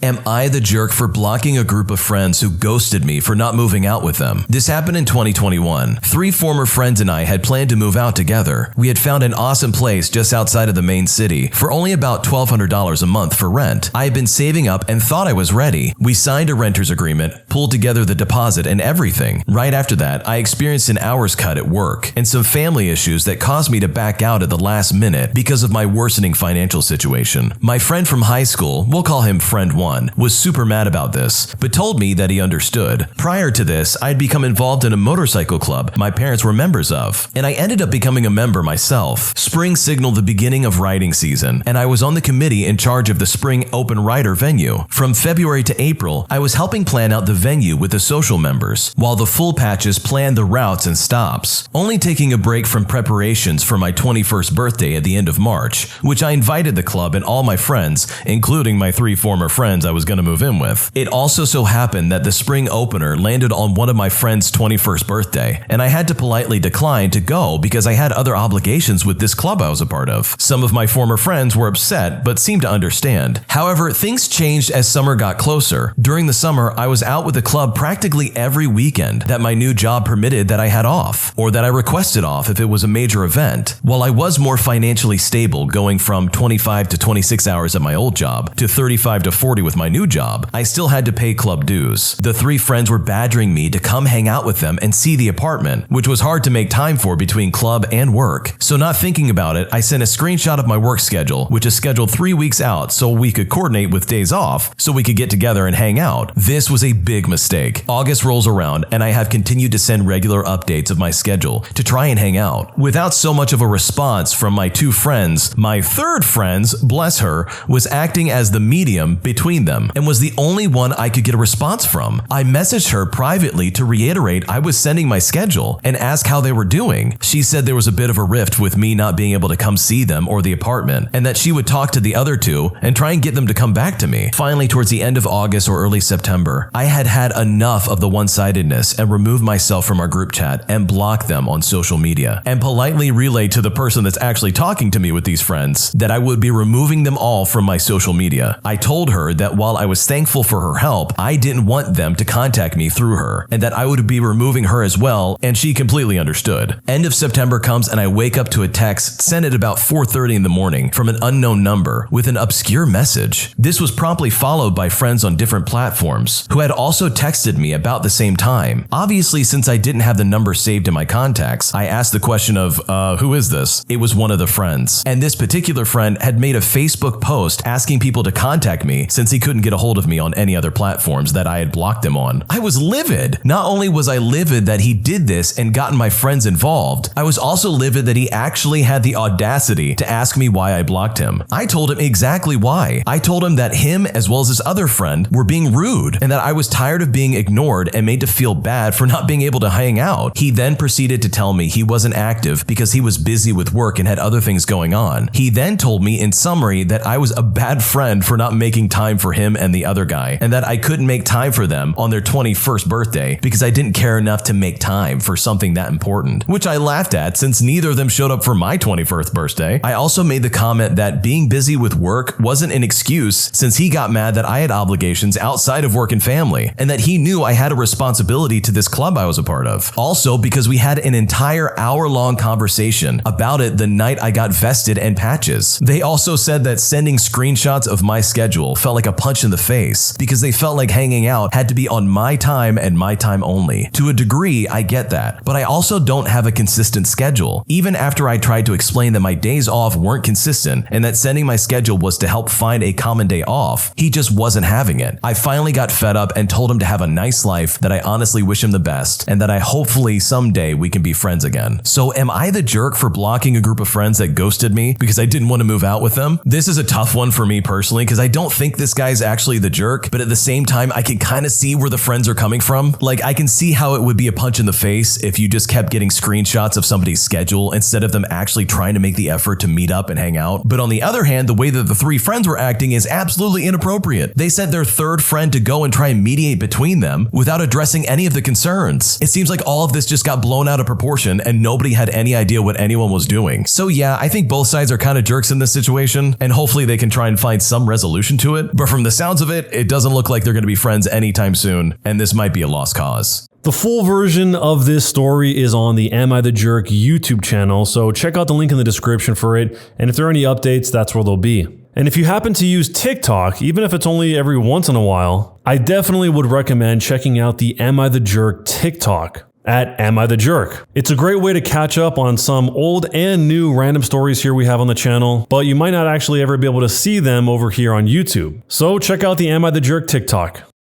Am I the jerk for blocking a group of friends who ghosted me for not moving out with them? This happened in 2021. 3 former friends and I had planned to move out together. We had found an awesome place just outside of the main city for only about $1,200 a month for rent. I had been saving up and thought I was ready. We signed a renter's agreement, pulled together the deposit and everything. Right after that, I experienced an hours cut at work and some family issues that caused me to back out at the last minute because of my worsening financial situation. My friend from high school, we'll call him friend 1, was super mad about this, but told me that he understood. Prior to this, I'd become involved in a motorcycle club my parents were members of, and I ended up becoming a member myself. Spring signaled the beginning of riding season, and I was on the committee in charge of the spring open rider venue. From February to April, I was helping plan out the venue with the social members, while the full patches planned the routes and stops, only taking a break from preparations for my 21st birthday at the end of March, which I invited the club and all my friends, including my 3 former friends I was going to move in with. It also so happened that the spring opener landed on one of my friends' 21st birthday, and I had to politely decline to go because I had other obligations with this club I was a part of. Some of my former friends were upset but seemed to understand. However, things changed as summer got closer. During the summer, I was out with the club practically every weekend that my new job permitted that I had off, or that I requested off if it was a major event. While I was more financially stable, going from 25 to 26 hours at my old job to 35 to 40 with my new job, I still had to pay club dues. The 3 friends were badgering me to come hang out with them and see the apartment, which was hard to make time for between club and work. So not thinking about it, I sent a screenshot of my work schedule, which is scheduled 3 weeks out so we could coordinate with days off so we could get together and hang out. This was a big mistake. August rolls around and I have continued to send regular updates of my schedule to try and hang out. Without so much of a response from my 2 friends, my 3rd friend, bless her, was acting as the medium between them and was the only one I could get a response from. I messaged her privately to reiterate I was sending my schedule and ask how they were doing. She said there was a bit of a rift with me not being able to come see them or the apartment, and that she would talk to the other 2 and try and get them to come back to me. Finally, towards the end of August or early September, I had had enough of the one-sidedness and removed myself from our group chat and blocked them on social media, and politely relayed to the person that's actually talking to me with these friends that I would be removing them all from my social media. I told her that while I was thankful for her help, I didn't want them to contact me through her, and that I would be removing her as well, and she completely understood. End of September comes and I wake up to a text sent at about 4:30 in the morning from an unknown number with an obscure message. This was promptly followed by friends on different platforms who had also texted me about the same time. Obviously, since I didn't have the number saved in my contacts, I asked the question of, who is this? It was one of the friends. And this particular friend had made a Facebook post asking people to contact me since he couldn't get a hold of me on any other platforms that I had blocked him on. I was livid. Not only was I livid that he did this and gotten my friends involved, I was also livid that he actually had the audacity to ask me why I blocked him. I told him exactly why. I told him that him as well as his other friend were being rude and that I was tired of being ignored and made to feel bad for not being able to hang out. He then proceeded to tell me he wasn't active because he was busy with work and had other things going on. He then told me in summary that I was a bad friend for not making time for him and the other guy, and that I couldn't make time for them on their 21st birthday because I didn't care enough to make time for something that important, which I laughed at since neither of them showed up for my 21st birthday. I also made the comment that being busy with work wasn't an excuse since he got mad that I had obligations outside of work and family, and that he knew I had a responsibility to this club I was a part of. Also, because we had an entire hour-long conversation about it the night I got vested and patches. They also said that sending screenshots of my schedule felt like a punch in the face because they felt like hanging out had to be on my time and my time only. To a degree, I get that, but I also don't have a consistent schedule. Even after I tried to explain that my days off weren't consistent and that sending my schedule was to help find a common day off, he just wasn't having it. I finally got fed up and told him to have a nice life, that I honestly wish him the best, and that I hopefully someday we can be friends again. So am I the jerk for blocking a group of friends that ghosted me because I didn't want to move out with them? This is a tough one for me personally because I don't think this guy's actually the jerk, but at the same time, I can kind of see where the friends are coming from. Like, I can see how it would be a punch in the face if you just kept getting screenshots of somebody's schedule instead of them actually trying to make the effort to meet up and hang out. But on the other hand, the way that the 3 friends were acting is absolutely inappropriate. They sent their 3rd friend to go and try and mediate between them without addressing any of the concerns. It seems like all of this just got blown out of proportion and nobody had any idea what anyone was doing. So yeah, I think both sides are kind of jerks in this situation, and hopefully they can try and find some resolution to it. But for from the sounds of it, it doesn't look like they're going to be friends anytime soon, and this might be a lost cause. The full version of this story is on the Am I the Jerk YouTube channel, so check out the link in the description for it, and if there are any updates, that's where they'll be. And if you happen to use TikTok, even if it's only every once in a while, I definitely would recommend checking out the Am I the Jerk TikTok at Am I the Jerk. It's a great way to catch up on some old and new random stories here we have on the channel, but you might not actually ever be able to see them over here on YouTube. So check out the Am I the Jerk TikTok.